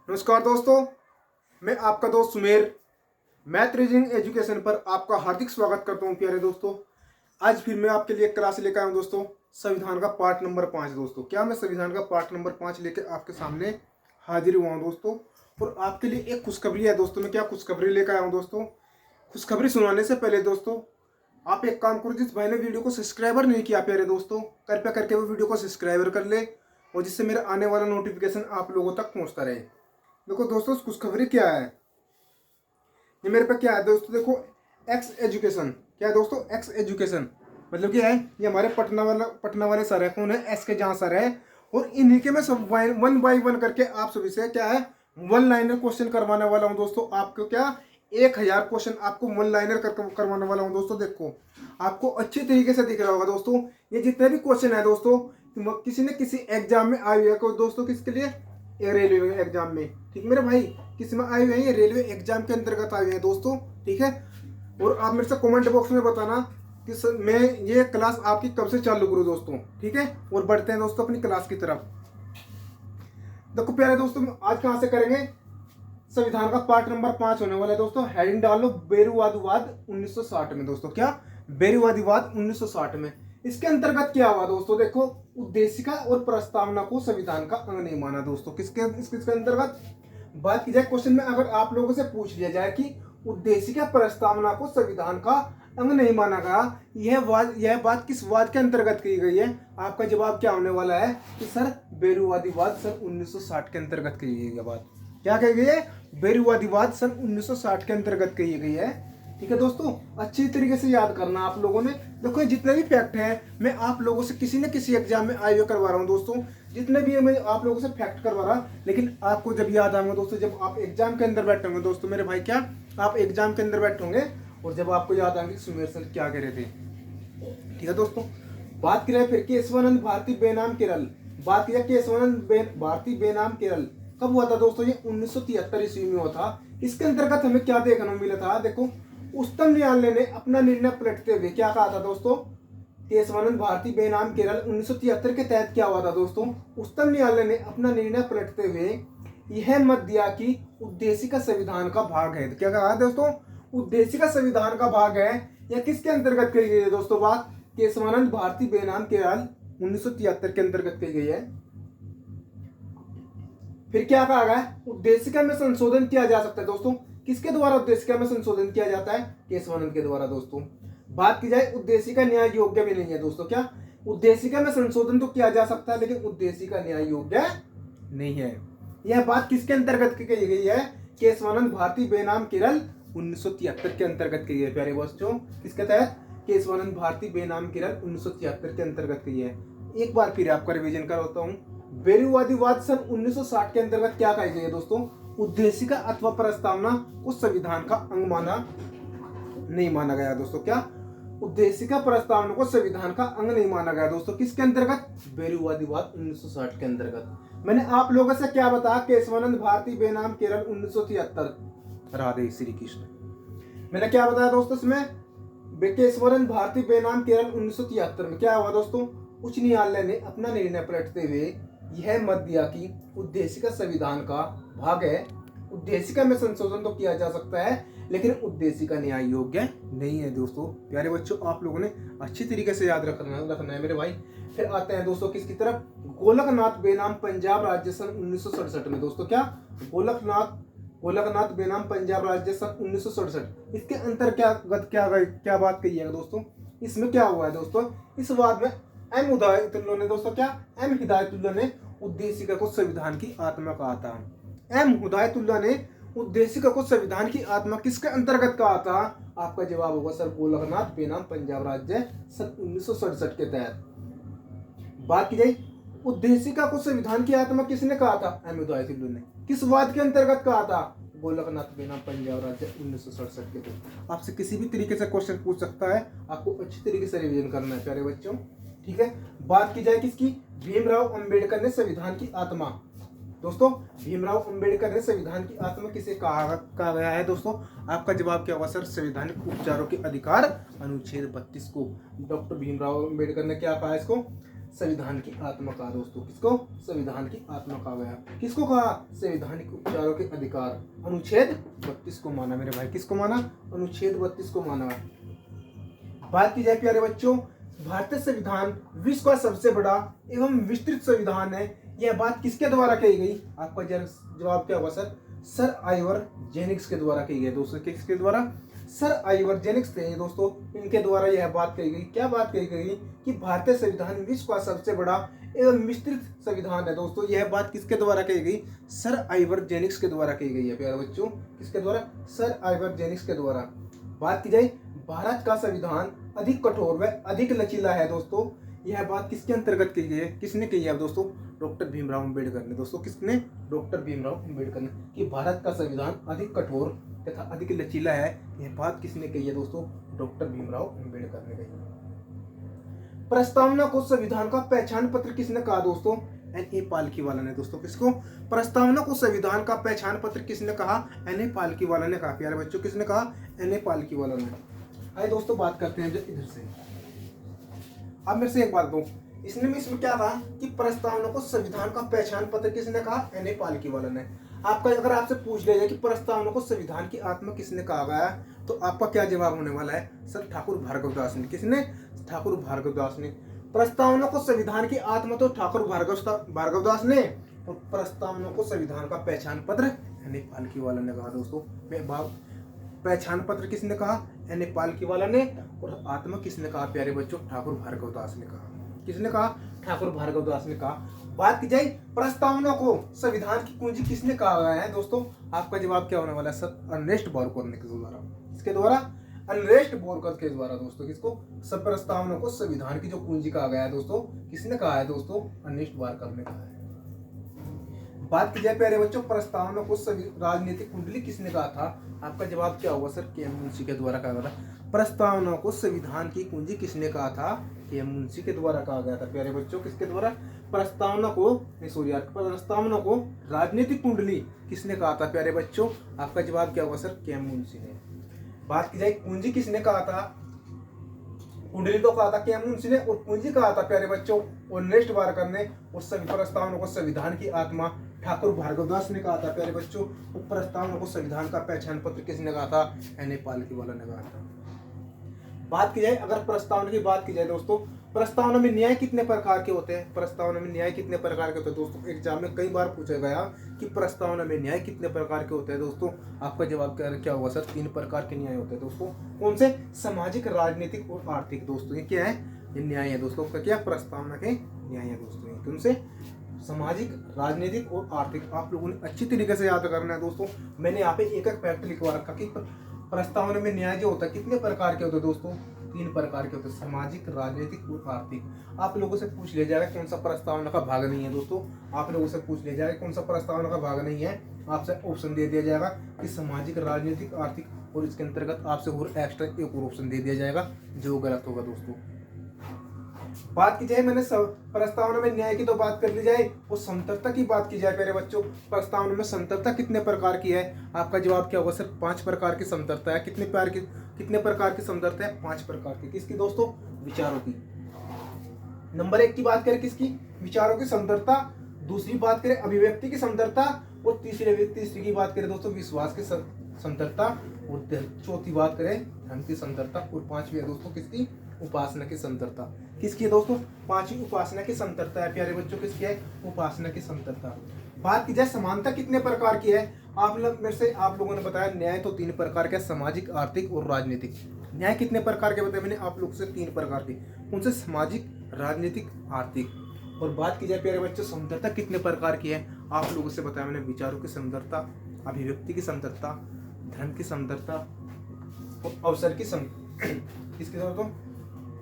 नमस्कार दोस्तों, मैं आपका दोस्त सुमेर मैथ रीजनिंग एजुकेशन पर आपका हार्दिक स्वागत करता हूं। प्यारे दोस्तों, आज फिर मैं आपके लिए क्लास लेकर आया हूं दोस्तों, संविधान का पार्ट नंबर 5। दोस्तों, क्या मैं संविधान का पार्ट नंबर 5 लेकर आपके सामने हाजिर हुआ हूं दोस्तों। और आपके लिए एक खुशखबरी है दोस्तों। मैं क्या खुशखबरी लेकर आया हूँ दोस्तों। खुशखबरी सुनाने से पहले दोस्तों, आप एक काम करो, जिस भाई ने वीडियो को सब्सक्राइबर नहीं किया प्यारे दोस्तों, कृपया करके वो वीडियो को सब्सक्राइबर कर ले, और जिससे मेरा आने वाला नोटिफिकेशन आप लोगों तक पहुंचता रहे। देखो दोस्तों, खुशखबरी क्या है, ये मेरे पे क्या है दोस्तों। देखो, एक्स एजुकेशन क्या है दोस्तों। एक्स एजुकेशन मतलब क्या है, ये हमारे पटना वाले सर है। कौन है? एस के जहाँ सर है। और इन्हीं के मैं सब वन बाई वन करके आप सभी से क्या है, वन लाइनर क्वेश्चन करवाने वाला हूँ दोस्तों। आपको क्या 1000 क्वेश्चन आपको वन लाइनर करवाने वाला हूँ दोस्तों। देखो, आपको अच्छी तरीके से दिख रहा होगा दोस्तों, ये जितने भी क्वेश्चन है दोस्तों, किसी न किसी एग्जाम में आए हुए हैं दोस्तों। किसके लिए? ये रेलवे एग्जाम में। ठीक मेरे भाई, किस में आए हुए हैं? ये रेलवे एग्जाम के अंतर्गत आए हुए हैं दोस्तों। ठीक है, और आप मेरे से कमेंट बॉक्स में बताना कि सर मैं ये क्लास आपकी कब से चालू करूँ दोस्तों। ठीक है, और बढ़ते हैं दोस्तों अपनी क्लास की तरफ। देखो प्यारे दोस्तों, आज कहाँ से करेंगे, संविधान का पार्ट नंबर 5 होने वाला है दोस्तों। हेडिंग डालो बेरुवादीवाद 1960 में दोस्तों। क्या? बेरुवादीवाद 1960 में। इसके अंतर्गत क्या हुआ दोस्तों? देखो, उद्देशिका और प्रस्तावना को संविधान का अंग नहीं माना दोस्तों। किसके अंतर्गत बात की जाए, क्वेश्चन में अगर आप लोगों से पूछ लिया जाए कि उद्देशिका प्रस्तावना को संविधान का अंग नहीं माना गया, यह बात किस वाद के अंतर्गत की गई है? आपका जवाब क्या होने वाला है कि सर बेरुवादीवाद सन 1960 के अंतर्गत की गई है बात। क्या कही गई है? बेरुवादीवाद सन 1960 के अंतर्गत कही गई है। ठीक है दोस्तों, अच्छी तरीके से याद करना आप लोगों ने। देखो, जितने भी फैक्ट हैं मैं आप लोगों से किसी न किसी एग्जाम में आए हुए करवा रहा हूँ दोस्तों। जितने भी मैं आप लोगों से फैक्ट करवा रहा, लेकिन आपको जब याद आएंगे दोस्तों, जब आप एग्जाम के अंदर बैठे होंगे दोस्तों मेरे भाई। क्या आप एग्जाम के अंदर बैठे होंगे और जब आपको याद आएंगे सुमेर सर क्या कह रहे थे। ठीक है दोस्तों, बात करें फिर केशवानंद भारती बेनाम केरल। बात किया केशवानंद भारती बेनाम केरल कब हुआ था दोस्तों? ये 1973 ईस्वी में हुआ था। इसके अंतर्गत हमें क्या देखने को मिला था? देखो, उच्चतम न्यायालय ने अपना निर्णय पलटते हुए क्या कहा था दोस्तों? केशवानंद भारती बेनाम केरल 1973 के तहत क्या हुआ था दोस्तों? उच्चतम न्यायालय ने अपना निर्णय पलटते हुए यह मत दिया कि उद्देशिका संविधान का भाग है। क्या कहा दोस्तों? उद्देशिका संविधान का भाग है। यह किसके अंतर्गत कही गई है दोस्तों? बात केशवानंद भारती बेनाम केरल 1973 के अंतर्गत कही गई है। फिर क्या कहा गया? उद्देशिका में संशोधन किया जा सकता है दोस्तों। किसके द्वारा उद्देशिका में संशोधन किया जाता है? केशवानंद के द्वारा दोस्तों। बात की जाए, उद्देशिका न्याय योग्य भी नहीं है दोस्तों। क्या? उद्देशिका में संशोधन तो किया जा सकता है, लेकिन उद्देशिका न्याय योग्य नहीं है। यह बात किसके अंतर्गत की गई है? केशवानंद भारती बेनाम केरल 1973 के अंतर्गत की है प्यारे बच्चों। किसके तहत? केशवानंद भारती बेनाम केरल 1973 के अंतर्गत की है। एक बार फिर आपका रिवीजन करवाता हूँ। बेरुवादीवाद सन 1960 के अंतर्गत क्या कही गई है दोस्तों? उद्देशिका अथवा प्रस्तावना को संविधान का अंग नहीं माना गया दोस्तों। क्या? उद्देशिका प्रस्तावना को संविधान का अंग नहीं माना गया दोस्तों। किसके अंतर्गत? बेरुवादीवाद 1960 के अंतर्गत। मैंने आप लोगों से क्या बताया? केशवानंद भारती बेनाम केरल 1973। राधे श्री कृष्ण। मैंने क्या बताया दोस्तों इसमें? केशवानंद भारती बेनाम केरल 1973 में क्या हुआ दोस्तों? उच्च न्यायालय ने अपना निर्णय पलटते हुए यह मत दिया कि उद्देशिका संविधान का भाग है। उद्देशिका में संशोधन तो किया जा सकता है, लेकिन उद्देशिका न्याय योग्य नहीं है दोस्तों। प्यारे बच्चों, आप लोगों ने अच्छी तरीके से याद रखना है मेरे भाई। फिर आते हैं दोस्तों किसकी तरफ? गोलकनाथ बेनाम पंजाब राज्य सन 1967 में दोस्तों। क्या? गोलकनाथ बेनाम पंजाब राज्य सन 1967। इसके अंतर्गत क्या बात कही है दोस्तों? इसमें क्या हुआ है दोस्तों? इस वाद में एम हिदायतुल्लाह ने दोस्तों क्या? एम हिदायतुल्लाह ने उद्देशिका को संविधान की आत्मा कहा था। एम हिदायतुल्लाह ने उद्देशिका को संविधान की आत्मा किसके अंतर्गत कहा था? आपका जवाब होगा सर गोलकनाथ बेनाम पंजाब राज्य सन 1967 के तहत। बात की जाए, उद्देशिका को संविधान की आत्मा किसने कहा था? एम हिदायतुल्लाह ने। किस वाद के अंतर्गत कहा था? गोलकनाथ बेनाम पंजाब राज्य 1967 के तहत। आपसे किसी भी तरीके से क्वेश्चन पूछ सकता है, आपको अच्छी तरीके से रिवीजन करना है प्यारे बच्चों। ठीक है, बात की जाए किसकी? भीमराव अंबेडकर ने संविधान की आत्मा। दोस्तों, भीमराव अंबेडकर ने संविधान की आत्मा किसे कहा गया है दोस्तों? आपका जवाब क्या होगा सर? संवैधानिक उपचारों के अधिकार अनुच्छेद 32 को। डॉक्टर भीमराव अंबेडकर ने क्या कहा इसको? संविधान की आत्मा कहा दोस्तों। किसको? संविधान की आत्मा कहा गया। किसको कहा? संवैधानिक उपचारों के अधिकार। अनुच्छेद 32 को माना मेरे भाई। किसको माना? अनुच्छेद 32 को माना। बात की जाए प्यारे बच्चों, भारतीय संविधान विश्व का सबसे बड़ा एवं विस्तृत संविधान है। यह बात किसके द्वारा कही गई? आपका जवाब क्या होगा सर? सर आइवर जेनिक्स के द्वारा कही गई दोस्तों। किसके द्वारा? सर आइवर जेनिक्स थे दोस्तों, इनके द्वारा यह बात कही गई। क्या बात कही गई? कि भारतीय संविधान विश्व का सबसे बड़ा एवं विस्तृत संविधान है दोस्तों। यह बात किसके द्वारा कही गई? सर आइवर जेनिक्स के द्वारा कही गई है प्यारे बच्चों। किसके द्वारा? सर आइवर जेनिक्स के द्वारा। बात की जाए, भारत का संविधान अधिक कठोर व अधिक लचीला है दोस्तों। यह बात किसके अंतर्गत की गई है? किसने कही है दोस्तों? डॉक्टर भीमराव अम्बेडकर ने दोस्तों। किसने? डॉक्टर भीमराव अम्बेडकर ने। कि भारत का संविधान अधिक कठोर तथा अधिक लचीला है। यह बात किसने कही है दोस्तों? डॉक्टर भीमराव अम्बेडकर ने कही। प्रस्तावना को संविधान का पहचान पत्र किसने कहा दोस्तों? एन.ए. पालकीवाला ने दोस्तों। किसको? प्रस्तावना को संविधान का पहचान पत्र किसने कहा? एन.ए. पालकीवाला ने कहा प्यारे बच्चों। किसने कहा? एन.ए. पालकीवाला ने। आइए दोस्तों बात करते हैं जो इधर से। अब मेरे से एक बात दो, इसमें क्या था कि प्रस्तावना को संविधान का पहचान पत्र किसने कहा? एन.ए. पालकीवाला ने। आपका अगर आपसे पूछ लिया जाए कि प्रस्तावना को संविधान की आत्मा किसने कहा गया, तो आपका क्या जवाब होने वाला है? सर ठाकुर भार्गवदास ने। किसने? ठाकुर भार्गवदास ने। प्रस्तावना को संविधान की आत्मा तो ठाकुर भार्गवदास ने, और प्रस्तावना को संविधान का पहचान पत्र एन.ए. पालकीवाला ने कहा दोस्तों। पहचान पत्र किसने कहा? एन.ए. पालकीवाला ने। और आत्मा किसने कहा प्यारे बच्चों? ठाकुर भार्गवदास ने कहा। किसने कहा? ठाकुर भार्गवदास ने कहा। बात की जाए, प्रस्तावना को संविधान की कुंजी किसने कहा गया है दोस्तों? आपका जवाब क्या होने वाला है सर? अर्नेस्ट बोरकर के द्वारा। किसके द्वारा? अर्नेस्ट बोरकर के द्वारा दोस्तों। किसको? सब प्रस्तावना को संविधान की जो कुंजी कहा गया है दोस्तों, किसने कहा है दोस्तों? अर्नेस्ट बोरकर ने कहा है। बात की जाए प्यारे बच्चों, प्रस्तावना को राजनीतिक कुंडली किसने कहा था? आपका जवाब क्या होगा सर? के.एम. मुंशी के द्वारा कहा गया था। प्रस्तावना को संविधान की कुंजी किसने कहा था? के.एम. मुंशी के द्वारा कहा गया था प्यारे बच्चों। किसके द्वारा? प्रस्तावना को राजनीतिक कुंडली किसने कहा था प्यारे बच्चों? आपका जवाब क्या होगा सर? के.एम. मुंशी ने। बात की जाए, कुंजी किसने कहा था? कुंडली तो कहा था के.एम. मुंशी ने, और कुंजी कहा था प्यारे बच्चों अर्नेस्ट बोरकर ने। और सभी प्रस्तावना को संविधान की आत्मा ठाकुर भार्गवदास ने कहा था प्यारे बच्चों। और प्रस्तावना को संविधान का पहचान पत्र किसने कहा था? एन.ए. पालकीवाला ने कहा था। बात की जाए, अगर प्रस्तावना की बात की जाए दोस्तों, प्रस्तावना में न्याय कितने प्रकार के होते हैं? प्रस्तावना में न्याय कितने प्रकार के होते हैं दोस्तों? एग्जाम में कई बार पूछा गया कि प्रस्तावना में न्याय कितने प्रकार के होते हैं दोस्तों। आपका जवाब क्या होगा सर? 3 प्रकार के न्याय होते हैं दोस्तों। कौन से? सामाजिक, राजनीतिक और आर्थिक दोस्तों। ये क्या है? ये न्याय है दोस्तों। क्या? प्रस्तावना के न्याय है दोस्तों। कौन से? सामाजिक, राजनीतिक और आर्थिक। आप लोगों ने अच्छी तरीके से याद करना है दोस्तों। मैंने यहाँ पे एक फैक्ट लिखवा रखा कि प्रस्तावना में न्याय जो होता है कितने प्रकार के होते हैं दोस्तों? 3 प्रकार के होते हैं, सामाजिक, राजनीतिक और आर्थिक। आप लोगों से पूछ लिया जाएगा कौन सा प्रस्तावना का भाग नहीं है दोस्तों। आप लोगों से पूछ लिया जाएगा कौन सा प्रस्तावना का भाग नहीं है, आपसे ऑप्शन दे दिया जाएगा कि सामाजिक, राजनीतिक, आर्थिक, और इसके अंतर्गत आपसे और एक्स्ट्रा एक और ऑप्शन दे दिया जाएगा जो गलत होगा दोस्तों। बात की जाए, मैंने प्रस्तावना में न्याय की तो बात कर ली जाए, और समतलता की बात की जाए मेरे बच्चों, प्रस्तावना में समतलता कितने प्रकार की है? आपका जवाब क्या होगा सर? 5 प्रकार की समतलता है। कितने प्रकार की समतलता है? 5 प्रकार की। किसकी दोस्तों? विचारों की। नंबर 1 की बात करें किसकी? विचारों की समतलता। दूसरी बात करें अभिव्यक्ति की समतलता, और तीसरी की बात करें दोस्तों विश्वास की समतलता, और चौथी बात करें धर्म की समतलता, और 5वीं है दोस्तों किसकी? उपासना की समतलता। किसकी है दोस्तों? 5वीं उपासना की समतलता है प्यारे बच्चों। किसकी है? उपासना की समतलता। बात की जाए समानता कितने प्रकार की है? आप लोगों ने बताया न्याय तो 3 प्रकार के, सामाजिक, आर्थिक और राजनीतिक। न्याय कितने प्रकार के बताए मैंने आप लोगों से? 3 प्रकार के। उनसे सामाजिक, राजनीतिक, आर्थिक। और बात की जाए प्यारे बच्चों समतलता कितने प्रकार की है? आप लोगों से बताया मैंने विचारों की समतलता, अभिव्यक्ति की समतलता, धर्म की समतलता और अवसर की किसकी दोस्तों?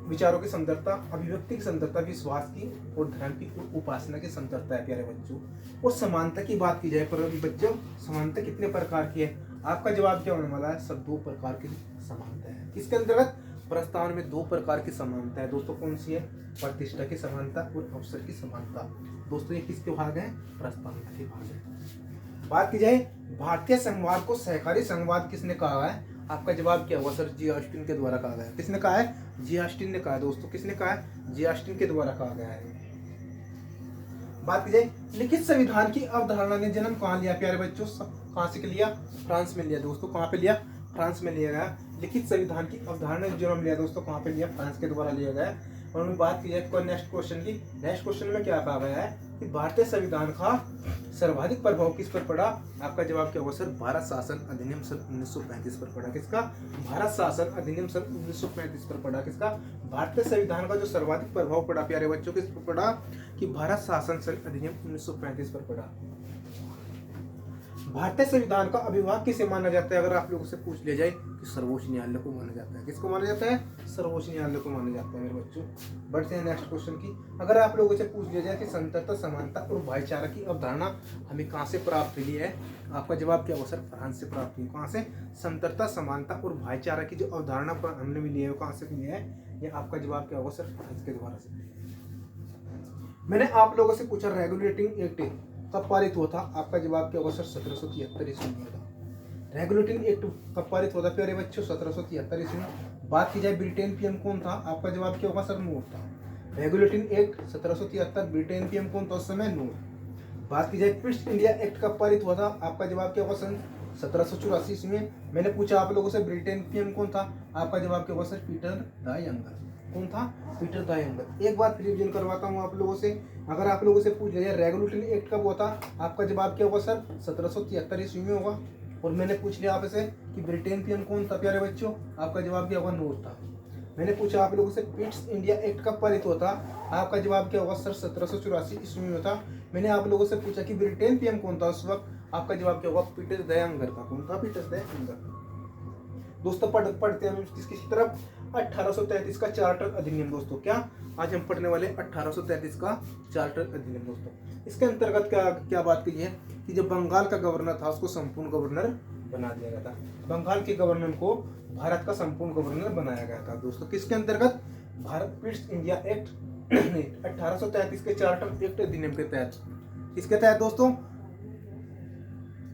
विचारों की समतलता, अभिव्यक्ति की समतलता, विश्वास की और धर्म की और उपासना की समतलता है प्यारे बच्चों। और समानता की बात की जाए पर बच्चों, समानता कितने प्रकार की है? आपका जवाब क्या होने वाला है? सब 2 प्रकार की समानता है। किसके अंतर्गत? प्रस्तावना में 2 प्रकार की समानता है दोस्तों। कौन सी है? प्रतिष्ठा की समानता और अवसर की समानता। दोस्तों ये किसके भाग है? प्रस्तावना के भाग है। बात की जाए भारतीय संघवाद को सहकारी संघवाद किसने कहा है? आपका जवाब क्या होगा सर? जी ऑस्टिन के द्वारा कहा गया है। किसने कहा है? जी ऑस्टिन ने कहा है दोस्तों। किसने कहा है? जी ऑस्टिन के द्वारा कहा गया है। बात की जाए लिखित संविधान की अवधारणा ने जन्म कहाँ लिया प्यारे बच्चों, कहाँ से लिया, फ्रांस में लिया दोस्तों। कहाँ पे लिया, फ्रांस में लिया गया। लिखित संविधान की अवधारणा ने जन्म लिया दोस्तों, कहाँ पे लिया, फ्रांस के द्वारा लिया गया। और उनमें बात की जाए नेक्स्ट क्वेश्चन की, नेक्स्ट क्वेश्चन में क्या कहा गया है कि भारतीय संविधान का सर्वाधिक प्रभाव किस पर पड़ा। आपका जवाब क्या होगा सर, भारत शासन अधिनियम सन 1935 पर पड़ा। किसका, भारत शासन अधिनियम सन 1935 पर पड़ा। किसका, भारतीय संविधान का जो सर्वाधिक प्रभाव पड़ा प्यारे बच्चों किस पर पड़ा, कि भारत शासन सन अधिनियम 1935 पर पड़ा। भारतीय संविधान का अभिभावक किसे माना जाता है, अगर आप लोगों से पूछ लिया जाए कि सर्वोच्च न्यायालय को माना जाता है। किसको माना जाता है, सर्वोच्च न्यायालय को माना जाता है मेरे बच्चों। बढ़ते हैं नेक्स्ट क्वेश्चन की, अगर आप लोगों से पूछ लिया जाए कि समता, समानता और भाईचारा की अवधारणा हमें कहाँ से प्राप्त हुई है, आपका जवाब क्या होगा सर, फ्रांस से प्राप्त हुई। कहाँ से, समता, समानता और भाईचारा की जो अवधारणा हमने भी ली है वो कहाँ से ली है, ये आपका जवाब क्या होगा सर, फ्रांस के द्वारा से। मैंने आप लोगों से पूछा रेगुलेटिंग एक्ट कब पारित हुआ था, आपका जवाब क्या होगा सर, 1773 ईस्वी में था। रेगुलेटिंग एक्ट कब पारित हुआ था प्यारे बच्चों, 1773 ईस्वी में। बात की जाए ब्रिटेन पीएम कौन था, आपका जवाब क्या होगा सर, नूर था। रेगुलेटिंग एक्ट 1773, ब्रिटेन पीएम कौन था उस समय, नूर। बात की जाए पिट्स इंडिया एक्ट कब पारित हुआ था, आपका जवाब क्या होगा सन 1784 ईस्वी में। मैंने पूछा आप लोगों से ब्रिटेन पीएम कौन था, आपका जवाब क्या होगा सर, पीटर द यंगर। कौन था, पीटर द यंगर। एक बात रिवीजन करवाता हूँ आप लोगों से, अगर आप लोगों से पूछ लिया रेगुलेटरी एक्ट कब हुआ था, आपका जवाब क्या होगा सर, 1773 ईस्वी में होगा। और मैंने पूछ लिया आपसे कि ब्रिटेन पीएम कौन था प्यारे बच्चों, आपका जवाब क्या होगा, नूर था। मैंने पूछा आप लोगों से पिट्स इंडिया एक्ट कब पारित हुआ था, आपका जवाब क्या होगा सर, 1784 ईस्वी में था। मैंने आप लोगों से पूछा कि ब्रिटेन पीएम कौन था उस वक्त, आपका जवाब क्या होगा, पीटर द यंगर था। कौन था, पीटर द यंगर। दोस्तों पढ़ते हैं किसकी तरफ, 1833 का चार्टर अधिनियम। दोस्तों क्या आज हम पढ़ने वाले 1833 का चार्टर अधिनियम। दोस्तों इसके अंतर्गत क्या बात की है कि जो बंगाल का गवर्नर था उसको संपूर्ण गवर्नर बना दिया गया था। बंगाल के गवर्नर को भारत का संपूर्ण गवर्नर बनाया गया था। दोस्तों किसके अंतर्गत, भारत पिट्स इंडिया एक्ट 1833 के चार्टर एक्ट अधिनियम के तहत। किसके तहत दोस्तों,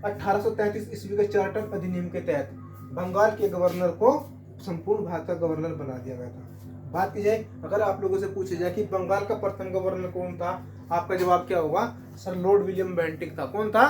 1833 ईस्वी के चार्टर अधिनियम के तहत बंगाल के गवर्नर को संपूर्ण भारत का गवर्नर बना दिया गया था। बात की जाए अगर आप लोगों से पूछा जाए कि बंगाल का प्रथम गवर्नर कौन था, आपका जवाब क्या होगा, सर लॉर्ड विलियम बेंटिक था। कौन था,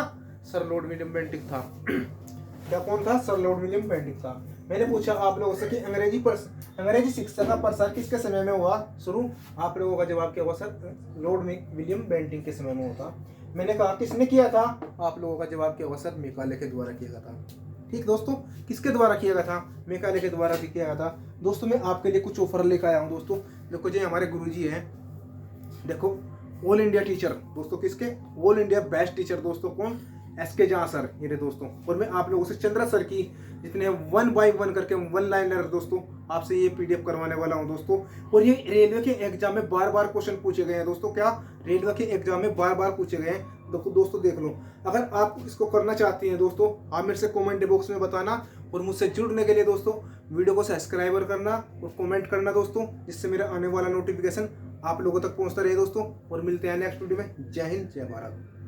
सर लॉर्ड विलियम बेंटिक था। क्या कौन था, सर लॉर्ड विलियम बेंटिक था। मैंने पूछा आप लोगों से कि अंग्रेजी शिक्षा का प्रसार किसके समय में हुआ शुरू, आप लोगों का जवाब क्या होगा सर, लॉर्ड विलियम बेंटिक के समय में होता। मैंने कहा किसने किया था, आप लोगों का जवाब क्या होगा सर, मेकाले के द्वारा किया गया था। ठीक दोस्तों, किसके द्वारा किया गया था, मेकाले के द्वारा किया गया था। दोस्तों मैं आपके लिए कुछ ऑफर लेकर आया हूँ। दोस्तों देखो जो हमारे गुरुजी हैं, देखो ऑल इंडिया टीचर, दोस्तों किसके, ऑल इंडिया बेस्ट टीचर। दोस्तों कौन, SK जहाँ सर, ये दोस्तों। और मैं आप लोगों से चंद्रा सर की जितने 1 by 1 करके 1 लाइनर दोस्तों आपसे ये PDF करवाने वाला हूँ दोस्तों। और ये रेलवे के एग्जाम में बार बार क्वेश्चन पूछे गए हैं दोस्तों। क्या, रेलवे के एग्जाम में बार बार पूछे गए हैं। दोस्तों देख लो, अगर आप इसको करना चाहती हैं दोस्तों, आप मेरे से कमेंट बॉक्स में बताना। और मुझसे जुड़ने के लिए दोस्तों वीडियो को सब्सक्राइबर करना और कमेंट करना दोस्तों, जिससे मेरा आने वाला नोटिफिकेशन आप लोगों तक पहुंचता रहे दोस्तों। और मिलते हैं नेक्स्ट वीडियो में। जय हिंद, जय भारत।